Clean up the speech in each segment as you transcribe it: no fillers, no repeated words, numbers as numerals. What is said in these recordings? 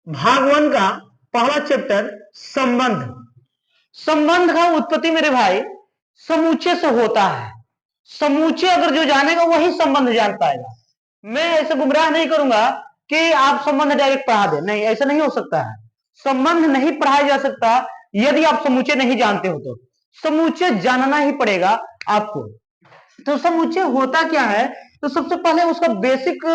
भाग 1 का पहला चैप्टर संबंध। संबंध का उत्पत्ति मेरे भाई समूचे से होता है। समूचे अगर जो जानेगा वही संबंध जान पाएगा। मैं ऐसे गुमराह नहीं करूंगा कि आप संबंध डायरेक्ट पढ़ा दे, नहीं, ऐसा नहीं हो सकता है। संबंध नहीं पढ़ाया जा सकता यदि आप समूचे नहीं जानते हो तो समूचे जानना ही पड़ेगा आपको। तो समूचे होता क्या है, तो सबसे पहले उसका बेसिक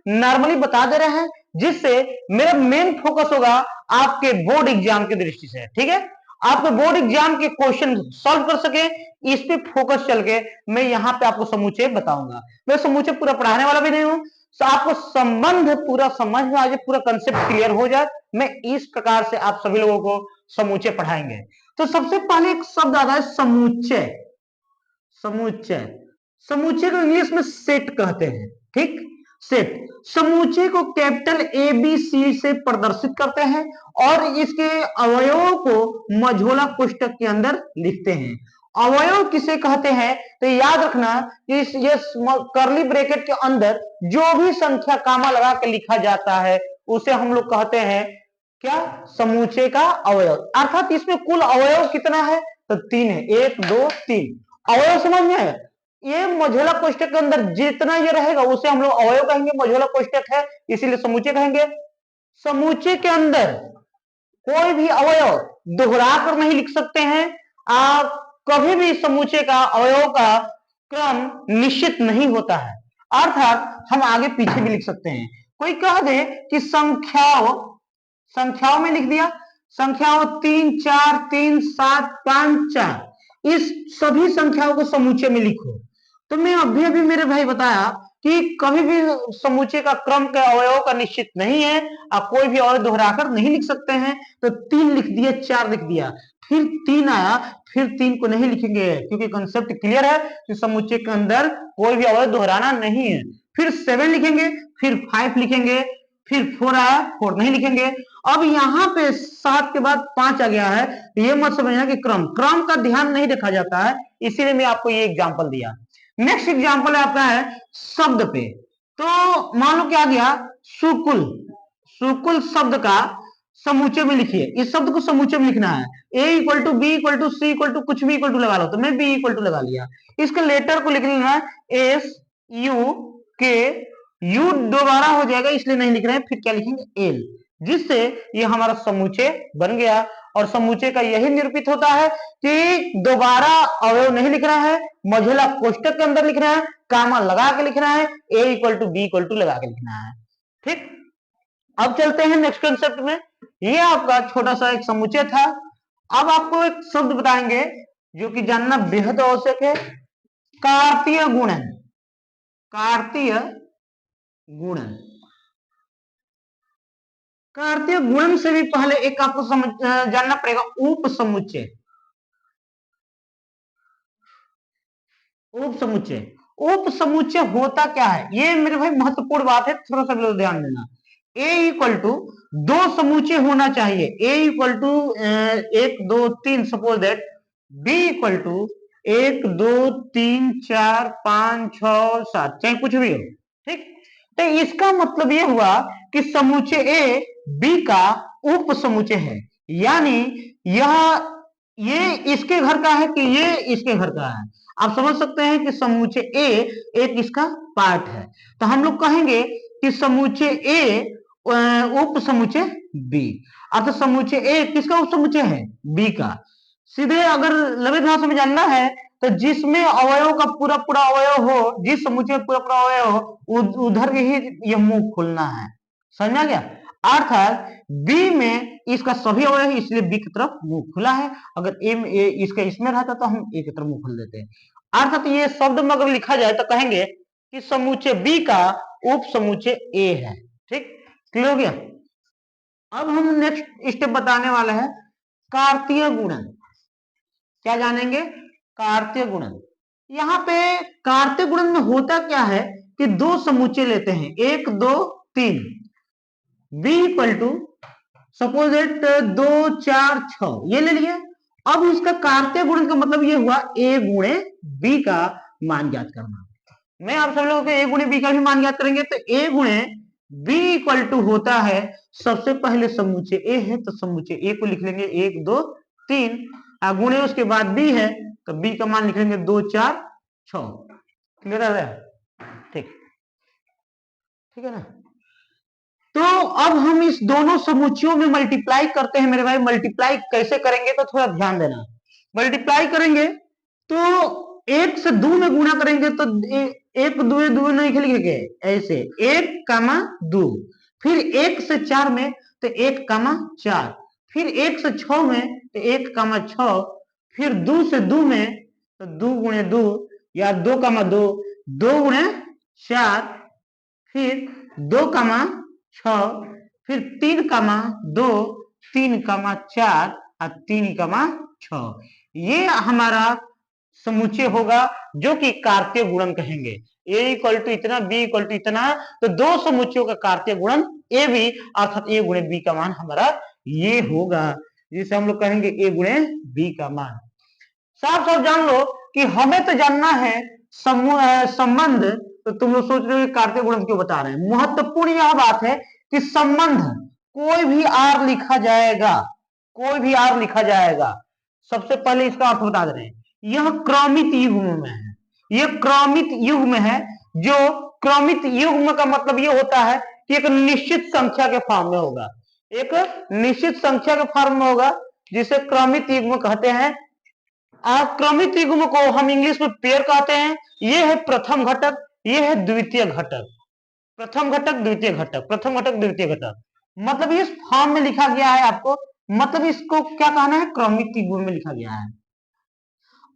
नॉर्मली बता दे रहे हैं, जिससे मेरा मेन फोकस होगा आपके बोर्ड एग्जाम की दृष्टि से। ठीक है, आपके बोर्ड एग्जाम के क्वेश्चन सॉल्व कर सके, इस पे फोकस चल के मैं यहाँ पे आपको समूचे बताऊंगा। मैं समूचे पूरा पढ़ाने वाला भी नहीं हूँ, तो आपको संबंध पूरा समझ में आ जाए, पूरा कंसेप्ट क्लियर हो जाए, मैं इस प्रकार से आप सभी लोगों को समूचे पढ़ाएंगे। तो सबसे पहले एक शब्द आता है समुच्चय। समुच्चय, समुच्चय को इंग्लिश में सेट कहते हैं। ठीक, सेट। समुच्चय को कैपिटल ए बी सी से प्रदर्शित करते हैं और इसके अवयवों को मझोला कोष्ठक के अंदर लिखते हैं। अवयव किसे कहते हैं, तो याद रखना इस ये करली ब्रैकेट के अंदर जो भी संख्या कामा लगा के लिखा जाता है उसे हम लोग कहते हैं क्या, समुच्चय का अवयव। अर्थात इसमें कुल अवयव कितना है, तो 3 है, 1 2 3 अवयव। समझ में आया? ये मझोला कोष्ठक के अंदर जितना ये रहेगा उसे हम लोग अवयव कहेंगे। मझोला कोष्ठक है इसीलिए समुच्चय कहेंगे। समुच्चय के अंदर कोई भी अवयव दोहरा कर नहीं लिख सकते हैं आप कभी भी। समुच्चय का अवयव का क्रम निश्चित नहीं होता है, अर्थात हम आगे पीछे भी लिख सकते हैं। कोई कह दे कि संख्याओं में लिख दिया, संख्याओं 3 4 3 7 5 4, इस सभी संख्याओं को समुच्चय में लिखो। तो मैं अभी मेरे भाई बताया कि कभी भी समुच्चय का क्रम के अवयवों का निश्चित नहीं है, आप कोई भी अवयव दोहराकर नहीं लिख सकते हैं। तो 3 लिख दिया, 4 लिख दिया, फिर 3 आया, फिर 3 को नहीं लिखेंगे क्योंकि कंसेप्ट क्लियर है कि समुच्चय के अंदर कोई भी अवयव दोहराना नहीं है। फिर 7 लिखेंगे, फिर 5 लिखेंगे, फिर 4 आया, 4 नहीं लिखेंगे। अब यहाँ पे 7 के बाद 5 आ गया है, तो ये मत समझना कि क्रम का ध्यान नहीं रखा जाता है, इसीलिए मैं आपको ये एग्जांपल दिया। नेक्स्ट एग्जांपल आपका है शब्द पे। तो मान लो क्या गया, सुकुल। सुकुल शब्द का समुच्चय में लिखिए, इस शब्द को समुच्चय में लिखना है। A equal to B equal to C equal to कुछ भी इक्वल टू लगा लो, तो मैं बी इक्वल टू लगा लिया। इसके लेटर को लिख लेना है एस यू के, यू दोबारा हो जाएगा इसलिए नहीं लिख रहे हैं, फिर क्या लिखेंगे एल, जिससे ये हमारा समुच्चय बन गया। और समुच्चय का यही निरूपित होता है कि दोबारा अवयव नहीं लिख रहा है, मझोला कोष्ठक के अंदर लिख रहा है, कामा लगा के लिख रहा है, A equal to B equal to लगा के लिखना है। ठीक, अब चलते हैं नेक्स्ट कंसेप्ट में। ये आपका छोटा सा एक समुच्चय था। अब आपको एक शब्द बताएंगे जो कि जानना बेहद आवश्यक है, कार्तीय गुणन। कार्तीय गुणन, कार्तीय गुणन से भी पहले एक आपको जानना पड़ेगा उप समुच्चय। उप समुच्चय, उप समुच्चय होता क्या है, ये मेरे भाई महत्वपूर्ण बात है, थोड़ा सा लोग ध्यान देना। ए इक्वल टू 2 समुच्चय होना चाहिए, A equal to 1 2 3, suppose that B equal to 1 2 3 4 5 6 7, चाहे कुछ भी हो। ठीक, तो इसका मतलब ये हुआ कि समुच्चय ए बी का उप समुच्चय है, यानी यह ये इसके घर का है कि ये इसके घर का है। आप समझ सकते हैं कि समुच्चय ए एक इसका पार्ट है, तो हम लोग कहेंगे कि समुच्चय ए उप समुच्चय बी। अर्थात समुच्चय ए किसका उप समुच्चय है, बी का। सीधे अगर ललित भाषा में जानना है तो जिसमें अवयव का पूरा पूरा अवयव हो, जिस समुच्चय में पूरा पूरा अवयव हो उधर ही यह मुंह खोलना है। समझा गया? अर्थात बी में इसका सभी अवयव है इसलिए बी की तरफ मुंह खुला है। अगर ए में इसका इसमें रहता तो हम ए की तरफ मुंह खोल देते हैं। अर्थात ये शब्द में अगर लिखा जाए तो कहेंगे कि समुच्चय बी का उप समुच्चय ए है। ठीक, क्लियर हो गया? अब हम नेक्स्ट स्टेप बताने वाले हैं कार्तीय गुणन। क्या जानेंगे? कार्तीय गुणन। यहाँ पे कार्तीय गुणन में होता क्या है कि 2 समुच्चय लेते हैं, 1 2 3, B equal to suppose that 2 4 6, ये ले लिया। अब इसका कार्तीय गुणन का मतलब ये हुआ ए गुणे बी का मान ज्ञात करना। मैं आप सब लोगों को ए गुणे बी का भी मान ज्ञात करेंगे, तो ए गुणे b इक्वल टू होता है, सबसे पहले समूचे a है तो समूचे a को लिख लेंगे 1 2 3, गुणे उसके बाद b है तो b का मान लिख लेंगे 2 4 6। क्लियर है? ठीक, ठीक है ना। तो अब हम इस दोनों समुच्चयों में मल्टीप्लाई करते हैं मेरे भाई। मल्टीप्लाई कैसे करेंगे तो थोड़ा ध्यान देना। मल्टीप्लाई करेंगे तो एक से दो में गुणा करेंगे तो एक दो दो नहीं लिखेंगे ऐसे, एक कामा दो। फिर एक से चार में तो एक कामा चार। फिर एक से छ में तो एक कामा छ। फिर दो से दो में तो दो गुणे दो या दो कामा दो, दो गुणे चार। फिर दो कामा छ, फिर तीन कामा दो, तीन कामा चार और तीन कामा छ। ये हमारा समुच्चय होगा जो कि कार्तीय गुणन कहेंगे। a इक्वल टू इतना, b इक्वल टू इतना, तो दो समुच्चयों का कार्तीय गुणन a b अर्थात a गुणे b का मान हमारा ये होगा, जिसे हम लोग कहेंगे a गुणे b का मान। साफ साफ जान लो कि हमें तो जानना है संबंध। तो तुम लोग सोच रहे हो कार्तीय गुणन क्यों बता रहे हैं। महत्वपूर्ण यह बात है कि संबंध कोई भी आर लिखा जाएगा, कोई भी आर लिखा जाएगा। सबसे पहले इसका अर्थ बता दे रहे हैं, यह क्रमित युग्म में है। यह क्रमित युग्म है। जो क्रमित युग्म का मतलब यह होता है कि एक निश्चित संख्या के फॉर्म में होगा, एक निश्चित संख्या के फॉर्म में होगा, जिसे क्रमित युग्म कहते हैं। क्रमित युग्म को हम इंग्लिश में पेयर कहते हैं। यह है प्रथम घटक, यह है द्वितीय घटक। प्रथम घटक द्वितीय घटक, प्रथम घटक द्वितीय घटक, मतलब इस फॉर्म में लिखा गया है आपको। मतलब इसको क्या कहना है, क्रमिक युग्म में लिखा गया है।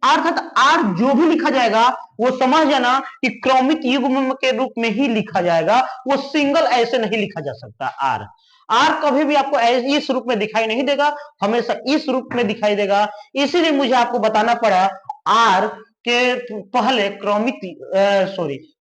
अर्थात आर जो भी लिखा जाएगा वो समझ जाना कि क्रमिक युग्म के रूप में ही लिखा जाएगा, वो सिंगल ऐसे नहीं लिखा जा सकता। आर आर कभी भी आपको इस रूप में दिखाई नहीं देगा, हमेशा इस रूप में दिखाई देगा। इसीलिए मुझे आपको बताना पड़ा आर के पहले क्रमिक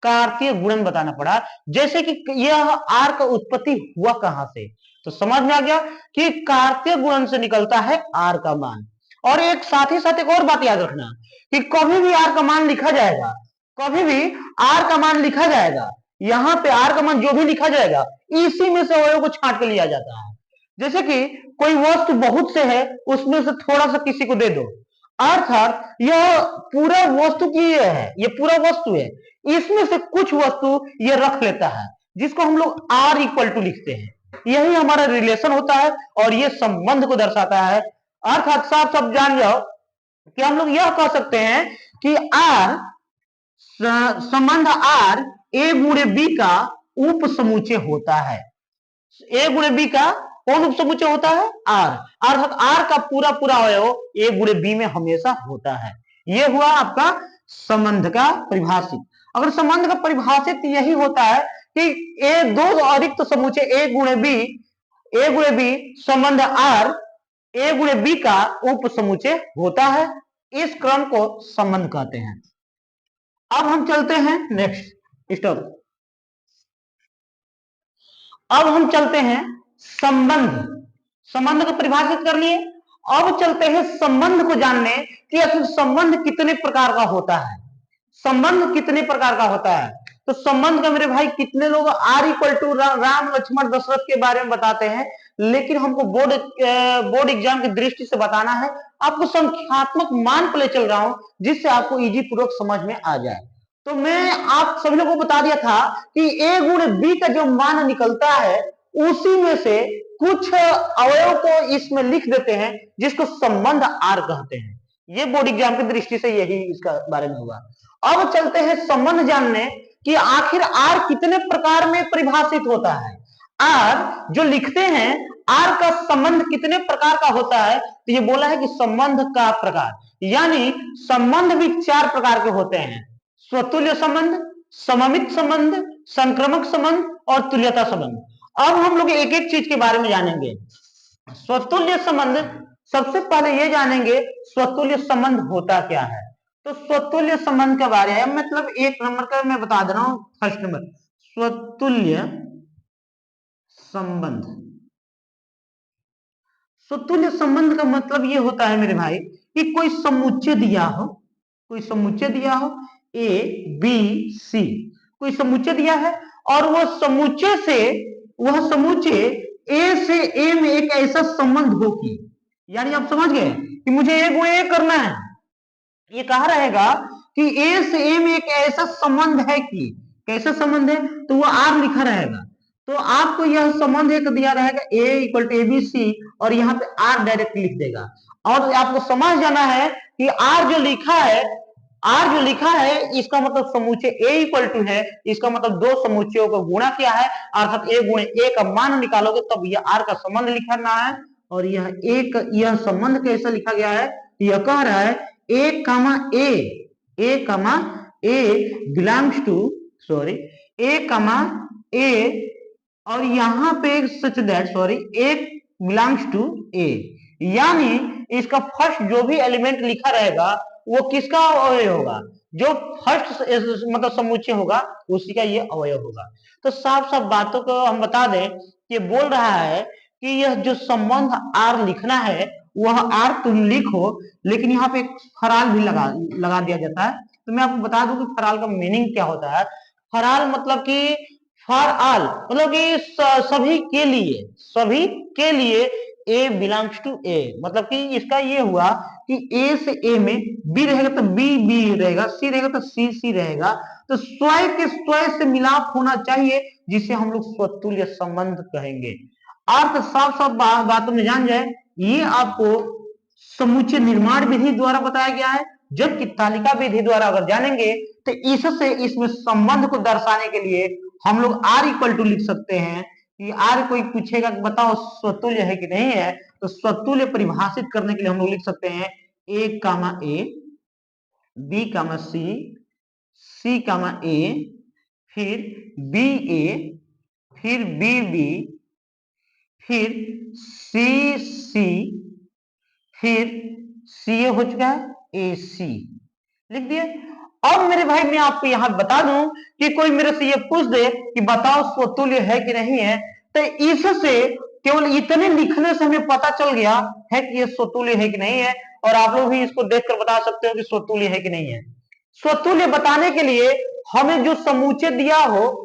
कार्तीय गुणन बताना पड़ा। जैसे कि यह आर का उत्पत्ति हुआ कहां से, तो समझ में आ गया कि कार्तीय गुणन से निकलता है आर का मान। और एक साथ ही साथ एक और बात याद रखना कि कभी भी आर का मान लिखा जाएगा, कभी भी आर का मान लिखा जाएगा, यहां पे आर का मान जो भी लिखा जाएगा इसी में से अवयव को छांट के लिया जाता है। जैसे कि कोई वस्तु बहुत से है, उसमें से थोड़ा सा किसी को दे दो, अर्थात यह पूरा वस्तु की है, ये पूरा वस्तु है, इसमें से कुछ वस्तु ये रख लेता है, जिसको हम लोग आर इक्वल टू लिखते हैं। यही हमारा रिलेशन होता है और ये संबंध को दर्शाता है। अर्थात साफ साफ जान जाओ कि हम लोग यह कह सकते हैं कि आर संबंध आर ए गुणे बी का उप समुच्चय होता है। ए गुणे बी का कौन उप समुच्चय होता है, आर। अर्थात आर का पूरा पूरा अवयव ए गुणे बी में हमेशा होता है। यह हुआ आपका संबंध का परिभाषित। अगर संबंध का परिभाषित यही होता है कि ए दो अरिक्त समुच्चय ए गुणे बी संबंध आर ए गुणे बी का उप समुच्चय होता है। इस क्रम को संबंध कहते हैं। अब हम चलते हैं नेक्स्ट स्टॉप। अब हम चलते हैं संबंध। संबंध को परिभाषित कर लिए, अब चलते हैं संबंध को जानने कि आखिर संबंध कितने प्रकार का होता है। संबंध कितने प्रकार का होता है, तो संबंध का मेरे भाई कितने लोग R equal to Ram Lakshman Dashrath के बारे में बताते हैं, लेकिन हमको बोर्ड एग्जाम की दृष्टि से बताना है। आपको संख्यात्मक मान पर ले चल रहा हूं जिससे आपको इजी पूर्वक समझ में आ जाए। तो मैं आप सभी लोगों को बता दिया था कि ए गुणे बी का जो मान निकलता है उसी में से कुछ अवयव को इसमें लिख देते हैं, जिसको संबंध आर कहते हैं। ये बोर्ड एग्जाम की दृष्टि से यही इसका बारे में होगा। अब चलते हैं संबंध जानने कि आखिर आर कितने प्रकार में परिभाषित होता है। आर जो लिखते हैं, आर का संबंध कितने प्रकार का होता है, तो ये बोला है कि संबंध का प्रकार, यानी संबंध भी चार प्रकार के होते हैं। स्वतुल्य संबंध, सममित संबंध, संक्रमक संबंध और तुल्यता संबंध। अब हम लोग एक एक चीज के बारे में जानेंगे। स्वतुल्य संबंध, सबसे पहले ये जानेंगे स्वतुल्य संबंध होता क्या है। तो स्वतुल्य संबंध के बारे में मतलब एक नंबर का मैं बता दे रहा हूं, फर्स्ट नंबर स्वतुल्य संबंध। स्वतुल्य संबंध का मतलब ये होता है मेरे भाई कि कोई समुच्चय दिया हो, कोई समुच्चय दिया हो ए बी सी, कोई समुच्चय दिया है और वह समुच्चय ए से ए में एक ऐसा संबंध हो कि, यानी आप समझ गए कि मुझे ए को ए करना है, ये कहा रहेगा कि ए से ए में एक ऐसा संबंध है कि, कैसा संबंध है, तो वो आर लिखा रहेगा। तो आपको यह संबंध एक दिया रहेगा ए इक्वल टू एबीसी, और यहाँ पे आर डायरेक्ट लिख देगा। और आपको समझ जाना है कि आर जो लिखा है इसका मतलब समुच्चय ए इक्वल टू है, इसका मतलब दो समुच्चयों को गुणा किया है, अर्थात ए गुणे ए का मान निकालोगे तब यह आर का संबंध लिखना है। और यह संबंध कैसा लिखा गया है, यह कह रहा है ए कमा ए बिलोंग्स टू ए कमा ए, और यहां पे such that A belongs to A, यानी इसका फर्स्ट जो भी एलिमेंट लिखा रहेगा वो किसका अवयव होगा, जो फर्स्ट मतलब समुच्चय होगा उसी का ये अवयव होगा। तो साफ साफ बातों को हम बता दें, ये बोल रहा है कि यह जो संबंध आर लिखना है वह आर तुम लिखो, लेकिन यहाँ पे एक फराल भी लगा दिया जाता है। तो मैं आपको बता दूं कि फराल का मीनिंग क्या होता है। फराल मतलब कि फॉर ऑल, मतलब कि सभी के लिए ए बिलोंग्स टू ए, मतलब कि इसका ये हुआ कि ए से ए में बी रहेगा तो बी रहेगा, सी रहेगा तो सी रहेगा, तो स्वयं के स्वयं से मिलाप होना चाहिए, जिसे हम लोग स्वतुल्य संबंध कहेंगे। अर्थ साफ साफ बातों में जान जाए, ये आपको समुच्चय निर्माण विधि द्वारा बताया गया है, जबकि तालिका विधि द्वारा अगर जानेंगे तो इससे इसमें संबंध को दर्शाने के लिए हम लोग आर इक्वल टू लिख सकते हैं कि आर कोई पूछेगा कि बताओ स्वतुल्य है कि नहीं है, तो स्वतुल्य परिभाषित करने के लिए हम लोग लिख सकते हैं ए कामा ए, बी कामा सी कामा ए, फिर बी ए, फिर बी, फिर सी, फिर सी ए हो चुका है, ए सी लिख दिए। अब मेरे भाई मैं आपको यहां बता दूं कि कोई मेरे से ये पूछ दे कि बताओ स्वतुल्य है कि नहीं है, तो इससे केवल इतने लिखने से हमें पता चल गया है कि ये स्वतुल्य है कि नहीं है, और आप लोग भी इसको देखकर बता सकते हो कि स्वतुल्य है कि नहीं है। स्वतुल्य बताने के लिए हमें जो समुच्चय दिया हो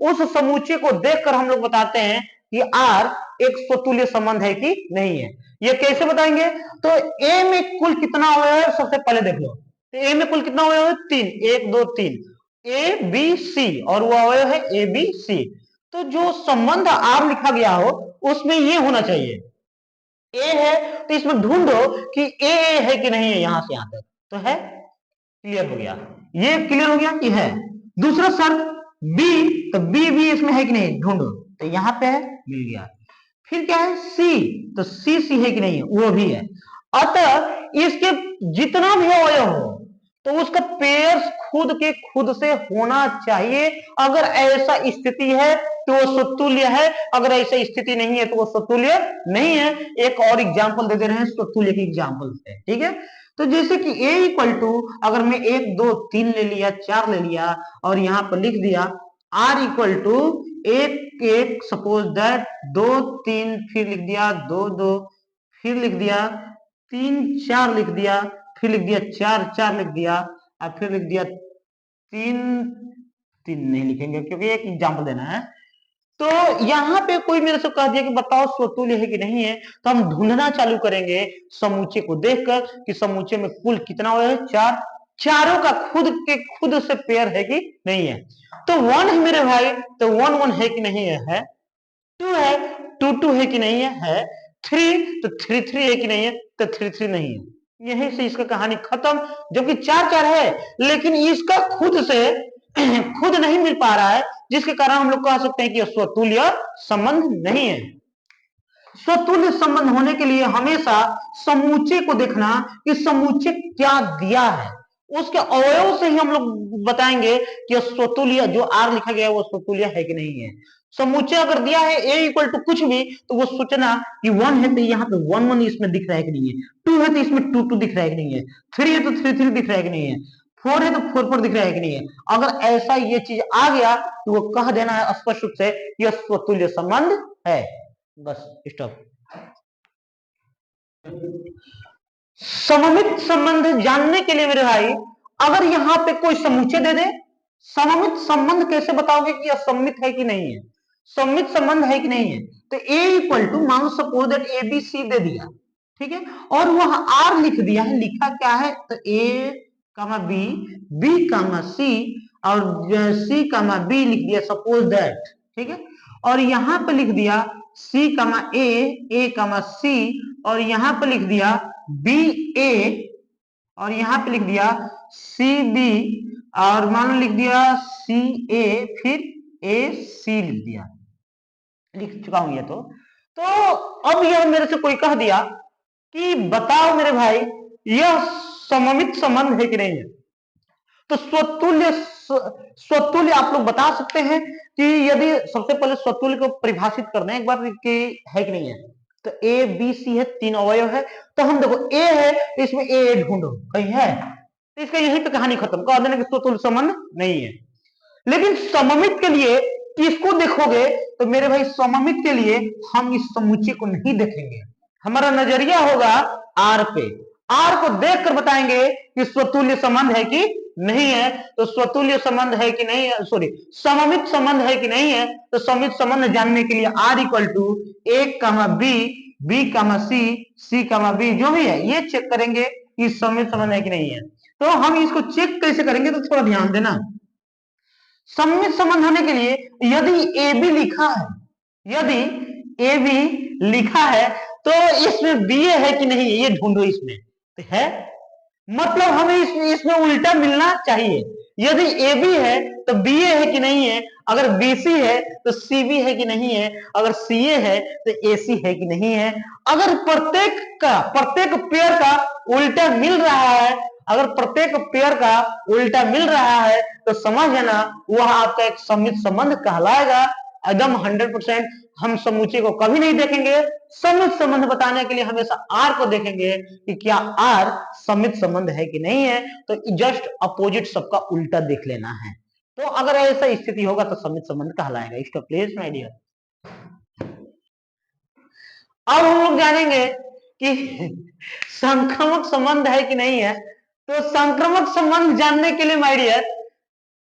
उस समुच्चय को देखकर हम लोग बताते हैं कि आर एक स्वतुल्य संबंध है कि नहीं है। ये कैसे बताएंगे, तो ए में कुल कितना अवयव है सबसे पहले देख लो। तो ए में कुल कितना अवयव है, 3, 1 2 3, ए बी सी, और वो अवयव है ए बी सी। तो जो संबंध आर लिखा गया हो उसमें ये होना चाहिए, ए है तो इसमें ढूंढो कि ए है कि नहीं है, यहां से यहां तक तो है, क्लियर हो गया, ये क्लियर हो गया कि है। दूसरा शर्त बी, तो बी इसमें है कि नहीं ढूंढो, तो यहां पे है, मिल गया। फिर क्या है सी, तो सी है कि नहीं है, वो भी है। अतः इसके जितना भी अवयव हो तो उसका पेयर्स खुद से होना चाहिए। अगर ऐसा स्थिति है तो वो स्वतुल्य है, अगर ऐसा स्थिति नहीं है तो वो स्वतुल्य नहीं है। एक और एग्जांपल दे रहे हैं स्वतुल्य की एग्जांपल से, ठीक है। तो जैसे कि a इक्वल टू, अगर मैं 1 2 3 ले लिया, 4 ले लिया और यहां पर लिख दिया r equal to 1 1, suppose that 2 3, फिर लिख दिया 2 2, फिर लिख दिया 3 4 लिख दिया, फिर लिख दिया 4 4 लिख दिया, और फिर लिख दिया 3 3 नहीं लिखेंगे क्योंकि एक एग्जांपल देना है। तो यहां पे कोई मेरे से कह दिया कि बताओ स्वतुल्य है कि नहीं है, तो हम ढूंढना चालू करेंगे समुच्चय को देखकर कि समुच्चय में कुल कितना है, 4, चारों का खुद से पेयर है कि नहीं है। तो 1 है मेरे भाई, तो 1 1 है कि नहीं है, 2 है, 2 2 है कि नहीं है, 3 तो 3 3 है कि नहीं है, तो 3 3 नहीं है। यहीं से इसका कहानी खत्म। जबकि 4 4 है लेकिन इसका खुद नहीं मिल पा रहा है, जिसके कारण हम लोग कह सकते हैं कि स्वतुल्य संबंध नहीं है। स्वतुल्य संबंध होने के लिए हमेशा समूचे को देखना कि समूचे क्या दिया है, उसके अवयव से ही हम लोग बताएंगे कि स्वतुल्य जो आर लिखा गया है वो स्वतुल्य है कि नहीं है। समुच्चय अगर दिया है a इक्वल टू कुछ भी, तो वो सोचना कि 1 है तो यहाँ पे 1 1 इसमें दिख रहा है कि नहीं है, 2 है तो इसमें 2 2 दिख रहा है कि नहीं है, 3 है तो 3 3 दिख रहा है कि नहीं है, 4 है तो 4 4 दिख रहा है कि नहीं है। अगर ऐसा ये चीज आ गया तो वो कह देना है स्पष्ट रूप से यह स्वतुल्य संबंध है। Bus stop. सममित संबंध जानने के लिए मेरे भाई, अगर यहां पे कोई समुच्चय दे दे सममित संबंध कैसे बताओगे कि असममित है कि नहीं है, सममित संबंध है कि नहीं है। तो ए इक्वल टू, मान लो suppose that A B C दे दिया, ठीक है, और वह आर लिख दिया है, लिखा क्या है, तो ए कामा बी, बी कामा सी, और सी कामा बी लिख दिया सपोज दैट, ठीक है, और यहां पर लिख दिया सी कामा ए कामा सी, और यहां पर लिख दिया बी ए, और यहां पे लिख दिया सी बी, और मान लो लिख दिया सी ए, फिर ए सी लिख दिया, लिख चुका हूं ये तो अब यह मेरे से कोई कह दिया कि बताओ मेरे भाई यह सममित संबंध है कि नहीं है। तो स्वतुल्य आप लोग बता सकते हैं कि यदि सबसे पहले स्वतुल्य को परिभाषित करना है एक बार कि है कि नहीं है। तो ए बी सी है, तीन अवयव है, तो हम देखो ए है तो इसमें ए ढूंढो, कहीं है, तो इसका यहीं पे कहानी खत्म, कह देना कि स्वतुल्य संबंध नहीं है। लेकिन सममित के लिए किसको देखोगे, तो मेरे भाई सममित के लिए हम इस समुच्चय को नहीं देखेंगे, हमारा नजरिया होगा आर पे, आर को देखकर बताएंगे कि स्वतुल्य संबंध है कि नहीं है। तो स्वतुल्य संबंध है कि नहीं है, सॉरी सममित संबंध है कि नहीं है, तो सममित संबंध जानने के लिए R equal to A comma B, B comma C, C comma B, जो भी है ये चेक करेंगे कि सममित संबंध है कि नहीं है। तो हम इसको चेक कैसे करेंगे, तो थोड़ा ध्यान देना। सममित संबंध होने के लिए यदि ए बी लिखा है, यदि ए बी लिखा है तो इसमें बी ए है कि नहीं ये ढूंढो, इसमें तो है, मतलब हमें इसमें उल्टा मिलना चाहिए। यदि ए बी है तो बी ए है कि नहीं है, अगर बी सी है तो सी बी है कि नहीं है, अगर सी ए है तो ए सी है कि नहीं है। अगर प्रत्येक पेयर का उल्टा मिल रहा है, अगर प्रत्येक पेयर का उल्टा मिल रहा है तो समझ लेना वह आपका एक सममित संबंध कहलाएगा। एकदम 100% हम समुच्चय को कभी नहीं देखेंगे, सममित संबंध बताने के लिए हमेशा आर को देखेंगे कि क्या आर सममित संबंध है कि नहीं है। तो जस्ट अपोजिट सबका उल्टा देख लेना है, तो अगर ऐसा स्थिति होगा तो सममित संबंध कहलाएगा। इसका प्लेस माय डियर, अब हम लोग जानेंगे कि संक्रामक संबंध है कि नहीं है। तो संक्रामक संबंध जानने के लिए माय डियर,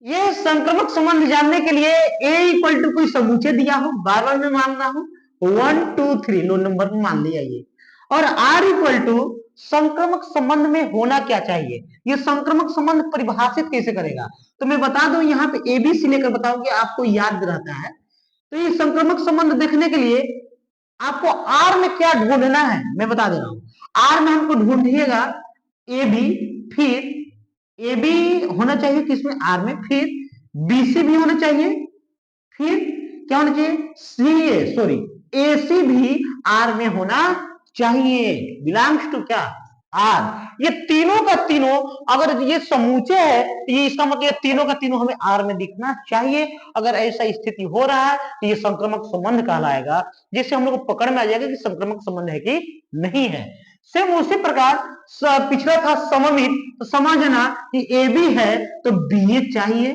ये संक्रामक संबंध जानने के लिए ए इक्वल टू कोई समुच्चय दिया हो, बार बार मैं मान रहा हूं 1 2 3 लो नंबर में मान लिया ये, और आर इक्वल टू संक्रामक संबंध में होना क्या चाहिए, ये संक्रामक संबंध परिभाषित कैसे करेगा। तो मैं बता दूं यहाँ पे एबीसी लेकर बताऊंगी, आपको याद रहता है। तो ये संक्रामक संबंध देखने के लिए आपको आर में क्या ढूंढना है मैं बता दे रहा हूं। आर में हमको ढूंढिएगा ए बी, फिर ए बी होना चाहिए किसमें, आर में, फिर बी सी भी होना चाहिए, फिर क्या होना चाहिए, सी ए सॉरी ए सी भी आर में होना चाहिए, बिलोंग्स टू क्या, आर। ये तीनों का तीनों अगर ये समूचे है तो ये इसका मतलब तीनों का तीनों हमें आर में दिखना चाहिए। अगर ऐसा स्थिति हो रहा है तो ये संक्रामक संबंध कहलाएगा, जिससे हम लोग को पकड़ में आ जाएगा कि संक्रामक संबंध है कि नहीं है। सेम उसी प्रकार पिछला था सममित, तो समझना कि ए बी है तो बी ए चाहिए,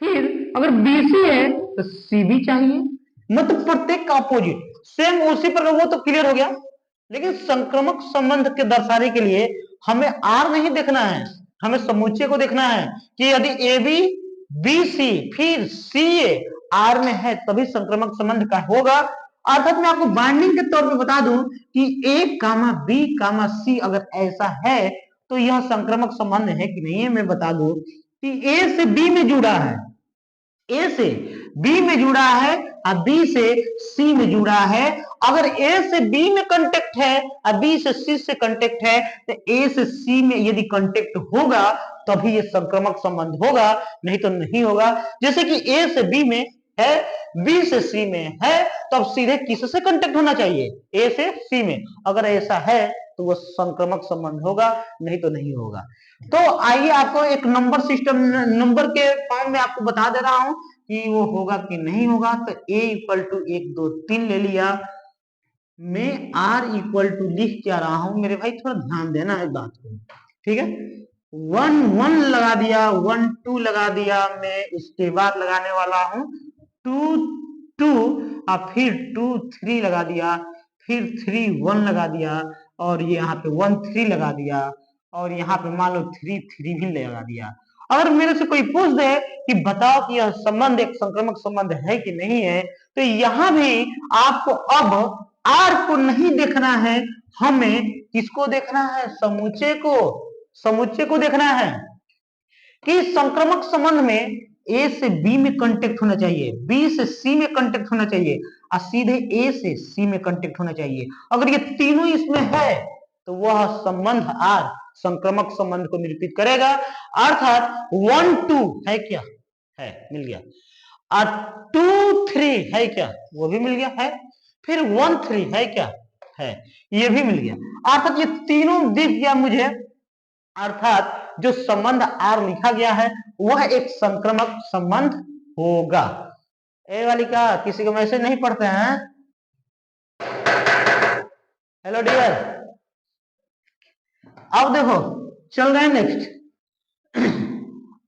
फिर अगर बीसी है तो सीबी चाहिए, मतलब प्रत्येक का अपोजिट। सेम उसी प्रकार, वो तो क्लियर हो गया। लेकिन संक्रामक संबंध के दर्शाने के लिए हमें आर नहीं देखना है, हमें समुच्चय को देखना है कि यदि ए बी बी सी फिर सी ए आर में है तभी संक्रामक संबंध का होगा। अर्थात मैं आपको बाइंडिंग के तौर पे बता दूं कि ए कामा बी कामा सी अगर ऐसा है तो यह संक्रामक संबंध है कि नहीं है। मैं बता दूं कि ए से बी में जुड़ा है, ए से बी में जुड़ा है और बी से सी में जुड़ा है। अगर ए से बी में कांटेक्ट है और बी से सी से कांटेक्ट है तो ए से सी में यदि कांटेक्ट होगा तभी ये संक्रामक संबंध होगा, नहीं तो नहीं होगा। जैसे कि ए से बी में है, बी से सी में है, तो अब सीधे किससे कांटेक्ट होना चाहिए, ए से सी में। अगर ऐसा है तो वो संक्रामक संबंध होगा, नहीं तो नहीं होगा। तो आइए आपको एक नंबर सिस्टम, नंबर के फॉर्म में आपको बता दे रहा हूं कि वो होगा कि नहीं होगा। तो ए इक्वल टू 1 2 3 ले लिया, मैं आर इक्वल टू लिख क्या रहा हूं मेरे भाई, थोड़ा ध्यान देना है बात को, ठीक है। 1 1 लगा दिया, 1 2 लगा दिया, मैं इसके बाद लगाने वाला हूं 2 2 और फिर 2 3 लगा दिया, फिर 3 1 लगा दिया, और ये यहाँ पे 1 3 लगा दिया, और यहाँ पे मान लो 3 3 भी लगा दिया। अगर मेरे से कोई पूछ दे कि बताओ कि यह संबंध एक संक्रमक संबंध है कि नहीं है, तो यहाँ भी आपको अब आर को नहीं देखना है, हमें किसको देखना है? समुच्चय को। समुच्चय को देखना है कि संक्रमक संबंध में ए से बी में कांटेक्ट होना चाहिए, बी से सी में कांटेक्ट होना चाहिए और सीधे ए से सी में कांटेक्ट होना चाहिए। अगर ये तीनों इसमें है तो वह संबंध आर संक्रमक संबंध को निरूपित करेगा। अर्थात 1 2 है क्या? है, मिल गया। और 2 3 है क्या? वो भी मिल गया है। फिर 1 3 है क्या? है, ये भी मिल गया। अर्थात ये तीनों दिख गया मुझे। अर्थात जो संबंध आर लिखा गया है वह एक संक्रमक संबंध होगा। ए वाली का किसी को मैसेज नहीं पढ़ते हैं? हेलो डियर, अब देखो चल रहे हैं नेक्स्ट।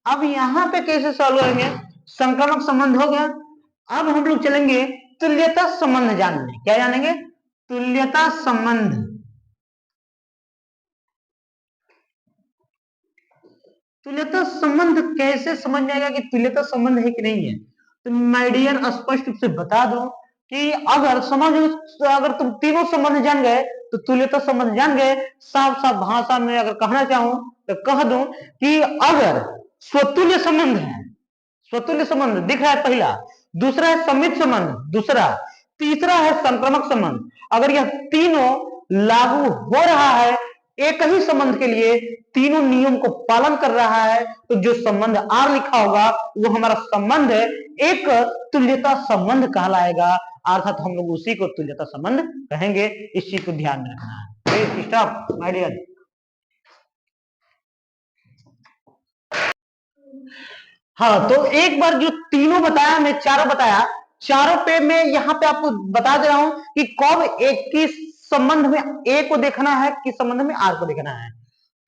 अब यहां पे कैसे सॉल्व करेंगे? संक्रमक संबंध हो गया। अब हम लोग चलेंगे तुल्यता संबंध जानने। क्या जानेंगे? तुल्यता संबंध। तुल्यता संबंध कैसे समझ में आएगा कि तुल्यता संबंध है कि नहीं है? तो माय डियर स्पष्ट रूप से बता दो कि अगर समझ, अगर तुम तीनों संबंध जान गए तो तुल्यता संबंध जान गए। साफ साफ भाषा में अगर कहना चाहूं तो कह दूं कि अगर स्वतुल्य संबंध है, स्वतुल्य संबंध दिख रहा है पहला, दूसरा है समित संबंध, दूसरा, तीसरा है संक्रमक संबंध। अगर यह तीनों लागू हो रहा है एक ही संबंध के लिए, तीनों नियम को पालन कर रहा है, तो जो संबंध आर लिखा होगा वो हमारा संबंध एक तुल्यता संबंध कहलाएगा। अर्थात हम लोग उसी को तुल्यता संबंध कहेंगे। इस चीज को ध्यान में रखना है। Stop my dear. हाँ, तो एक बार जो तीनों बताया, मैं चारों बताया, चारों पे मैं यहाँ पे आपको बता दे रहा हूं कि कब एक किस संबंध में ए को देखना है, किस संबंध में आर को देखना है।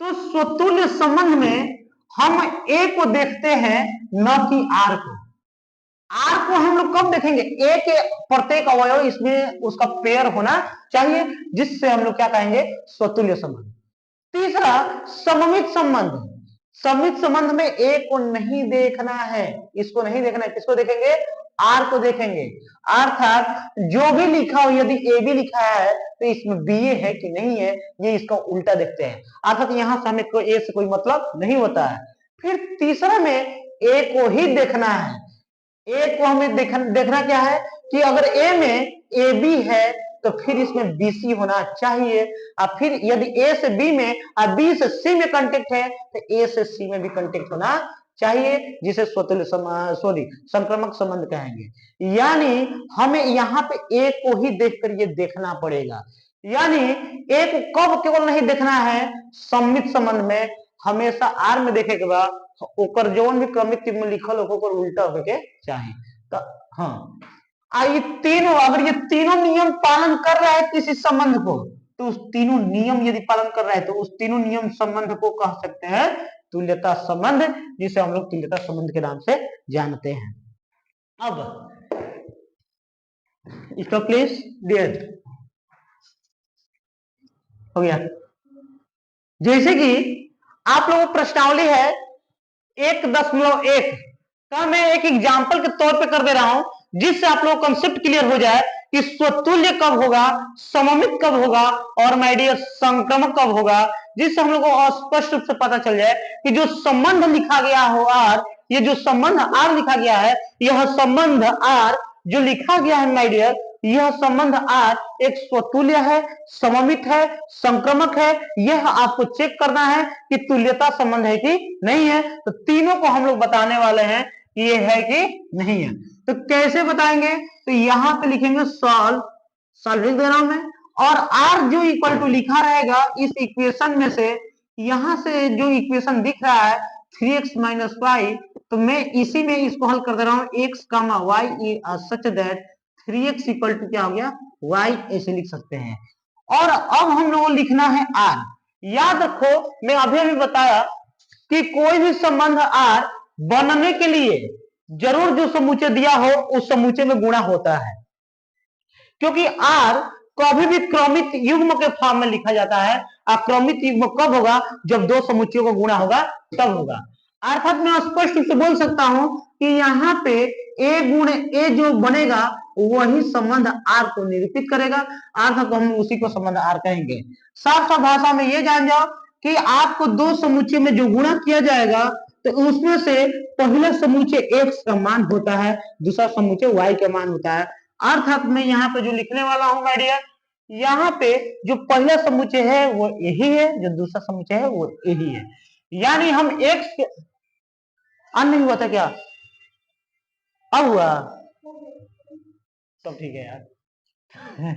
तो स्वतुल्य संबंध में हम ए को देखते हैं, न कि आर को। आर को हम लोग कब देखेंगे? ए के प्रत्येक अवयव इसमें उसका पेयर होना चाहिए, जिससे हम लोग क्या कहेंगे? स्वतुल्य संबंध। तीसरा सममित संबंध। सममित संबंध में ए को नहीं देखना है, इसको नहीं देखना है। किसको देखेंगे? आर को देखेंगे। अर्थात जो भी लिखा हो, यदि ए भी लिखा है तो इसमें बी ए है कि नहीं है, ये इसका उल्टा देखते हैं। अर्थात यहां से हमें ए से कोई मतलब नहीं होता है। फिर तीसरा में ए को ही देखना है। ए को हमें देखना क्या है कि अगर ए में ए बी है तो फिर इसमें बीसी होना चाहिए। और फिर यदि ए से बी में और बी से सी में कांटेक्ट है तो ए से सी में भी कांटेक्ट होना चाहिए, जिसे स्वतुल्य संक्रमक संबंध कहेंगे। यानी हमें यहाँ पे ए को ही देखकर ये देखना पड़ेगा। यानी ए को कब केवल नहीं देखना है? सममित संबंध में हमेशा आर में देखे के बाद ओकर जौन भी क्रमिक में लिखल हो ओकर उल्टा होके के चाहिए। तो हाँ, ये तीनों, अगर ये तीनों नियम पालन कर रहा है किसी संबंध को, तो उस तीनों नियम यदि पालन कर रहा है तो उस तीनों नियम संबंध को कह सकते हैं तुल्यता संबंध, जिसे हम लोग तुल्यता संबंध के नाम से जानते हैं। अब इसको प्लीज डियर हो गया। जैसे कि आप लोगों को प्रश्नावली है 1.1 का मैं एक एग्जाम्पल के तौर पे कर दे रहा हूं, जिससे आप लोगों को कंसेप्ट क्लियर हो जाए कि स्वतुल्य कब होगा, सममित कब होगा और माय डियर संक्रमक कब होगा, जिससे हम लोग को स्पष्ट रूप से पता चल जाए कि जो संबंध लिखा गया हो आर, ये जो संबंध आर लिखा गया है, यह संबंध आर जो लिखा गया है माय डियर, यह संबंध आर एक स्वतुल्य है, सममित है, संक्रमक है। यह आपको चेक करना है कि तुल्यता संबंध है कि नहीं है। तो तीनों को हम लोग बताने वाले हैं कि ये है कि नहीं है। तो कैसे बताएंगे? तो यहां पे लिखेंगे सॉल्व, सॉल्व लिख दे रहा हूं मैं, और आर जो इक्वल टू लिखा रहेगा इस इक्वेशन में से, यहां से जो इक्वेशन दिख रहा है 3x - 5, तो मैं इसी में इसको हल कर दे रहा हूं। x, y such that 3x equal to क्या हो गया? y, ऐसे लिख सकते हैं। और अब हम लोगों को लिखना है r। याद रखो मैं अभी अभी बताया कि कोई भी संबंध r बनने के लिए जरूर जो समुच्चय दिया हो उस समुच्चय में गुणा होता है, क्योंकि r कभी भी क्रमित युग्म के फॉर्म में लिखा जाता है। अक्रमित युग्म कब होगा? जब दो समुच्चयों को गुणा होगा तब होगा। अर्थात मैं स्पष्ट रूप से बोल सकता हूं कि यहाँ पे ए गुण ए जो बनेगा वही संबंध आर को निरूपित करेगा, अर्थात हम उसी को संबंध आर कहेंगे। साफ साफ भाषा में ये जान जाओ कि आपको दो समुच्चय में जो गुणा किया जाएगा तो उसमें से पहला समुच्चय x का मान होता है, दूसरा समुच्चय y का मान होता है। अर्थात मैं यहाँ पे जो लिखने वाला हूं माय डियर, यहाँ पे जो पहला समुच्चय है वो यही है, जो दूसरा समुच्चय है वो यही है। यानी हम x अन नहीं हुआ था क्या? अब हुआ, सब ठीक है यार।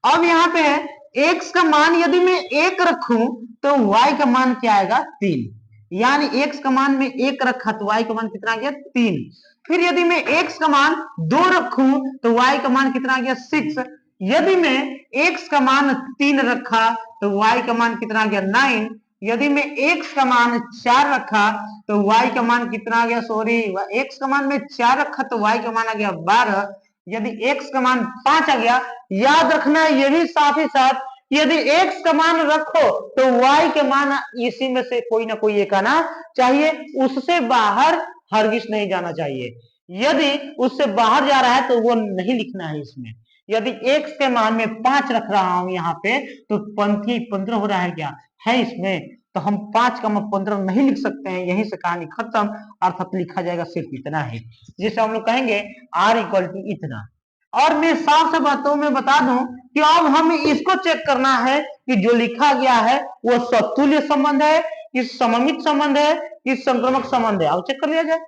अब यहाँ पे है x का मान यदि मैं 1 रखूं तो y का मान क्या आएगा? 3। यानी x का मान में 1 रखा तो y का मान कितना आ गया? 3। फिर यदि मैं x का मान 2 रखूं तो y का मान कितना आ गया? 6। यदि मैं x का मान 3 रखा तो y का मान कितना आ गया? 9। यदि मैं x का मान 4 रखा तो y का मान कितना आ गया? सॉरी, x का मान में 4 रखा तो y का मान आ गया 12। यदि x का मान 5 आ गया, याद रखना ये भी साथ ही साथ यदि x का मान रखो तो y के मान इसी में से कोई ना कोई एक आना चाहिए, उससे बाहर हरगिज नहीं जाना चाहिए। यदि उससे बाहर जा रहा है तो वो नहीं लिखना है इसमें। यदि x के मान में 5 रख रहा हूं यहाँ पे तो पंक्ति 15 हो रहा है क्या? है इसमें, तो हम 5 का 15 नहीं लिख सकते हैं, यहीं से कहानी खत्म। अर्थात लिखा जाएगा सिर्फ इतना ही, जिसे हम लोग कहेंगे r इक्वल टू इतना। और मैं साफ से बातों में बता दूं कि अब हमें इसको चेक करना है कि जो लिखा गया है वो सतुल्य संबंध है, कि सममित संबंध है, कि संक्रमक संबंध है। अब चेक कर लिया जाए।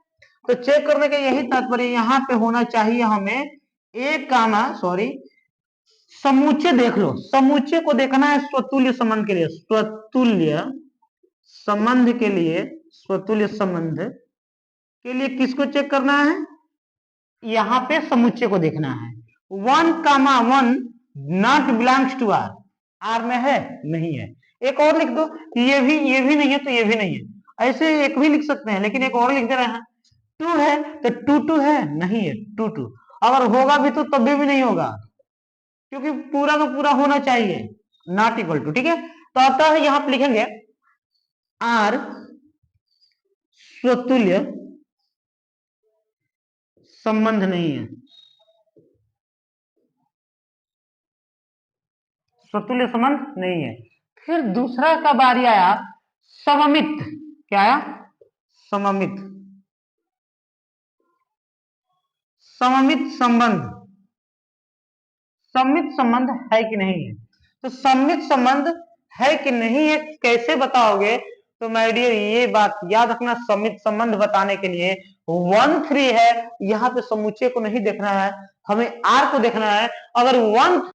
तो चेक करने का यही तात्पर्य यहाँ पे होना चाहिए हमें एक कामा सॉरी समुच्चय देख लो, समुच्चय को देखना है स्वतुल्य संबंध के लिए। स्वतुल्य संबंध के लिए, स्वतुल्य संबंध के लिए किसको चेक करना है? यहाँ पे समुच्चय को देखना है। 1,1 not belongs to R, R में है? नहीं है। एक और लिख दो, ये भी नहीं है तो ये भी नहीं है। ऐसे एक भी लिख सकते हैं, लेकिन एक और लिख दे रहे हैं। 2 है तो 2 है? नहीं है 2 अगर होगा भी तो तब भी नहीं होगा, क्योंकि पूरा का पूरा होना चाहिए, नॉट इक्वल टू। ठीक है, तो अतः यहां पे लिखेंगे आर स्वतुल्य संबंध नहीं है, स्वतुल्य संबंध नहीं है। फिर दूसरा का बारी आया सममित। क्या आया? सममित, सममित संबंध। सममित संबंध है कि नहीं है? तो सममित संबंध है कि नहीं है कैसे बताओगे? तो माय डियर ये बात याद रखना, सममित संबंध बताने के लिए 1,3 है, यहाँ पे समुच्चय को नहीं देखना है, हमें आर को देखना है। अगर 1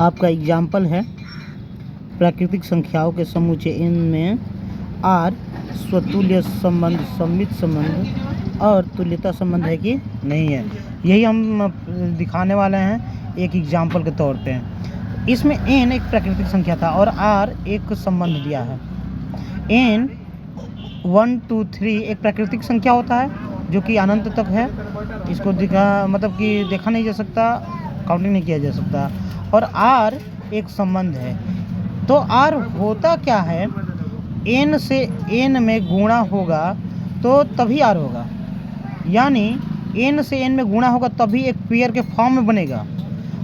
आपका एग्जाम्पल है प्राकृतिक संख्याओं के समुच्चय n में r स्वतुल्य संबंध, सममित संबंध और तुल्यता संबंध है कि नहीं है, यही हम दिखाने वाले हैं एक एग्जाम्पल के तौर पे। इसमें n एक प्राकृतिक संख्या था और r एक संबंध दिया है। n 1 2 3 एक प्राकृतिक संख्या होता है जो कि अनंत तक है, इसको मतलब कि देखा नहीं जा सकता, काउंटिंग नहीं किया जा सकता। और r एक संबंध है। तो r होता क्या है, n से n में गुणा होगा तो तभी r होगा, यानी n से n में गुणा होगा तभी एक पेयर के फॉर्म में बनेगा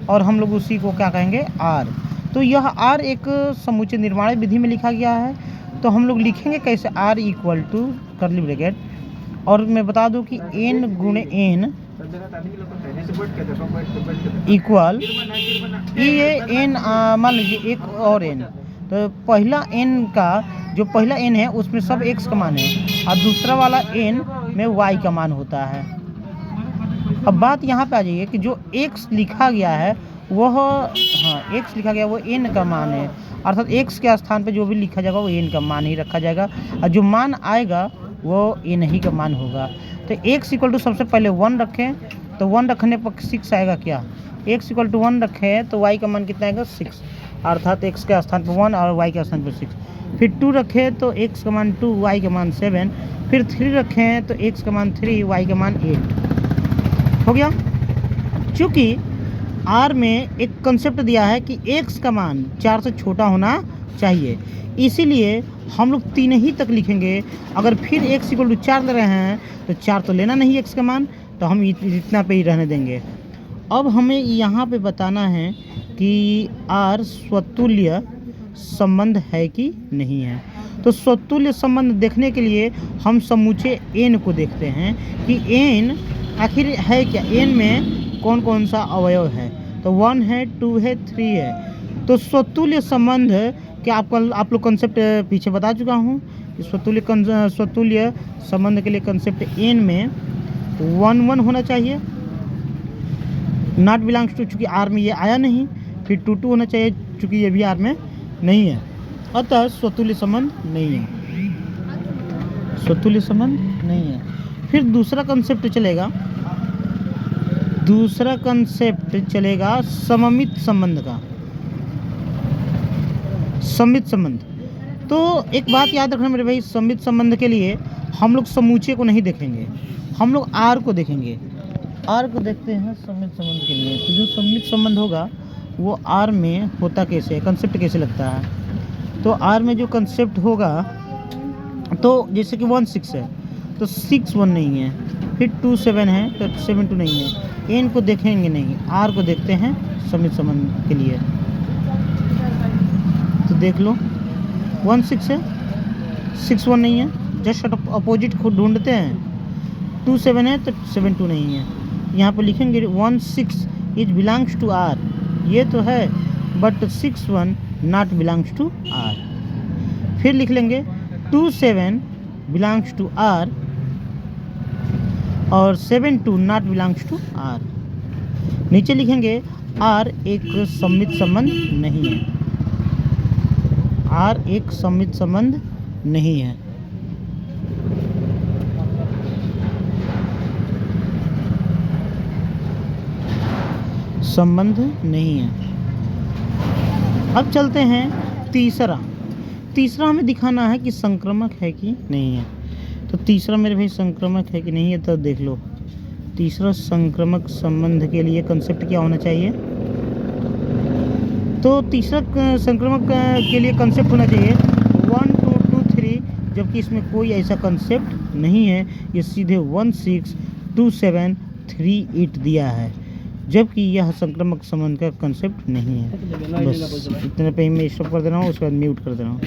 और हम लोग उसी को क्या कहेंगे, r। तो यह r एक समुच्चय निर्माण विधि में लिखा गया है। तो हम लोग लिखेंगे कैसे, r equal to curly bracket, और मैं बता दूं कि n गुणे n इक्वल ये n, मान लीजिए एक और n, तो पहला n का जो पहला n है उसमें सब x का मान है और दूसरा वाला n में y का मान होता है। अब बात यहाँ पे आ जाइए कि जो x लिखा गया है वह x लिखा गया वो n का मान है, अर्थात x के स्थान पे जो भी लिखा जाएगा वो n का मान ही रखा जाएगा और जो मान आएगा वो n ही का मान होगा। तो x इक्वल टू सबसे पहले 1 रखें, तो 1 रखने पर 6 आएगा क्या, x इक्वल टू 1 रखें तो y का मान कितना आएगा, 6, अर्थात x के स्थान पर 1 और y के स्थान पर 6। फिर 2 रखें तो x का मान 2, y का मान 7। फिर 3 रखें तो x का मान 3, y का मान 8 हो गया। चूँकि r में एक कंसेप्ट दिया है कि x का मान 4 से छोटा होना चाहिए, इसीलिए हम लोग 3 ही तक लिखेंगे। अगर फिर x इक्वल टू 4 ले रहे हैं तो 4 तो लेना नहीं x का मान, तो हम इतना पे ही रहने देंगे। अब हमें यहाँ पे बताना है कि r स्वतुल्य संबंध है कि नहीं है। तो स्वतुल्य संबंध देखने के लिए हम समुच्चय n को देखते हैं कि n आखिर है क्या, n में कौन कौन सा अवयव है। तो 1 है, 2 है, 3 है। तो स्वतुल्य संबंध क्या आप लोग कंसेप्ट पीछे बता चुका हूँ कि स्वतुल्य संबंध के लिए कंसेप्ट n में 1 1 होना चाहिए, नॉट बिलोंग्स टू, चूँकि r में ये आया नहीं। फिर 2 2 होना चाहिए चूँकि ये भी r में नहीं है, अतः स्वतुल्य संबंध नहीं है, स्वतुल्य संबंध नहीं है। फिर दूसरा कंसेप्ट चलेगा सममित संबंध का, सममित संबंध। तो एक बात याद रखना मेरे भाई, सममित संबंध के लिए हम लोग समुच्चय को नहीं देखेंगे, हम लोग r को देखेंगे। r को देखते हैं सममित संबंध के लिए। तो जो सममित संबंध होगा वो r में होता कैसे है, कंसेप्ट कैसे लगता है। तो r में जो कंसेप्ट होगा, तो जैसे कि 1 6 है तो 6 1 नहीं है, फिर 2 7 है तो 7 2 नहीं है। n को देखेंगे नहीं, r को देखते हैं सममित संबंध के लिए। तो देख लो 1 6 है, 6 1 नहीं है, जस्ट अपोजिट को ढूंढते हैं। 2 7 है तो 7 2 नहीं है। यहाँ पर लिखेंगे 1 6 इज बिलोंग्स टू r, ये तो है, but 6 1 not belongs to r। फिर लिख लेंगे 2 7 बिलोंग्स टू r और 7 2 नॉट बिलोंग्स टू r। नीचे लिखेंगे r एक सममित संबंध नहीं है, r एक सममित संबंध नहीं है। संबंध नहीं है। अब चलते हैं तीसरा हमें दिखाना है कि संक्रामक है कि नहीं है। तो तीसरा मेरे भाई संक्रामक है कि नहीं है, तो देख लो तीसरा संक्रामक संबंध के लिए कंसेप्ट क्या होना चाहिए। तो तीसरा संक्रामक के लिए कंसेप्ट होना चाहिए 1 2 2 3, जबकि इसमें कोई ऐसा कंसेप्ट नहीं है, ये सीधे 1 6 2 7 3 8 दिया है, जबकि यह संक्रामक संबंध का कंसेप्ट नहीं है। बस इतने पे ही मैं स्टॉप कर दे रहा हूँ, उसके बाद म्यूट कर दे रहा हूँ।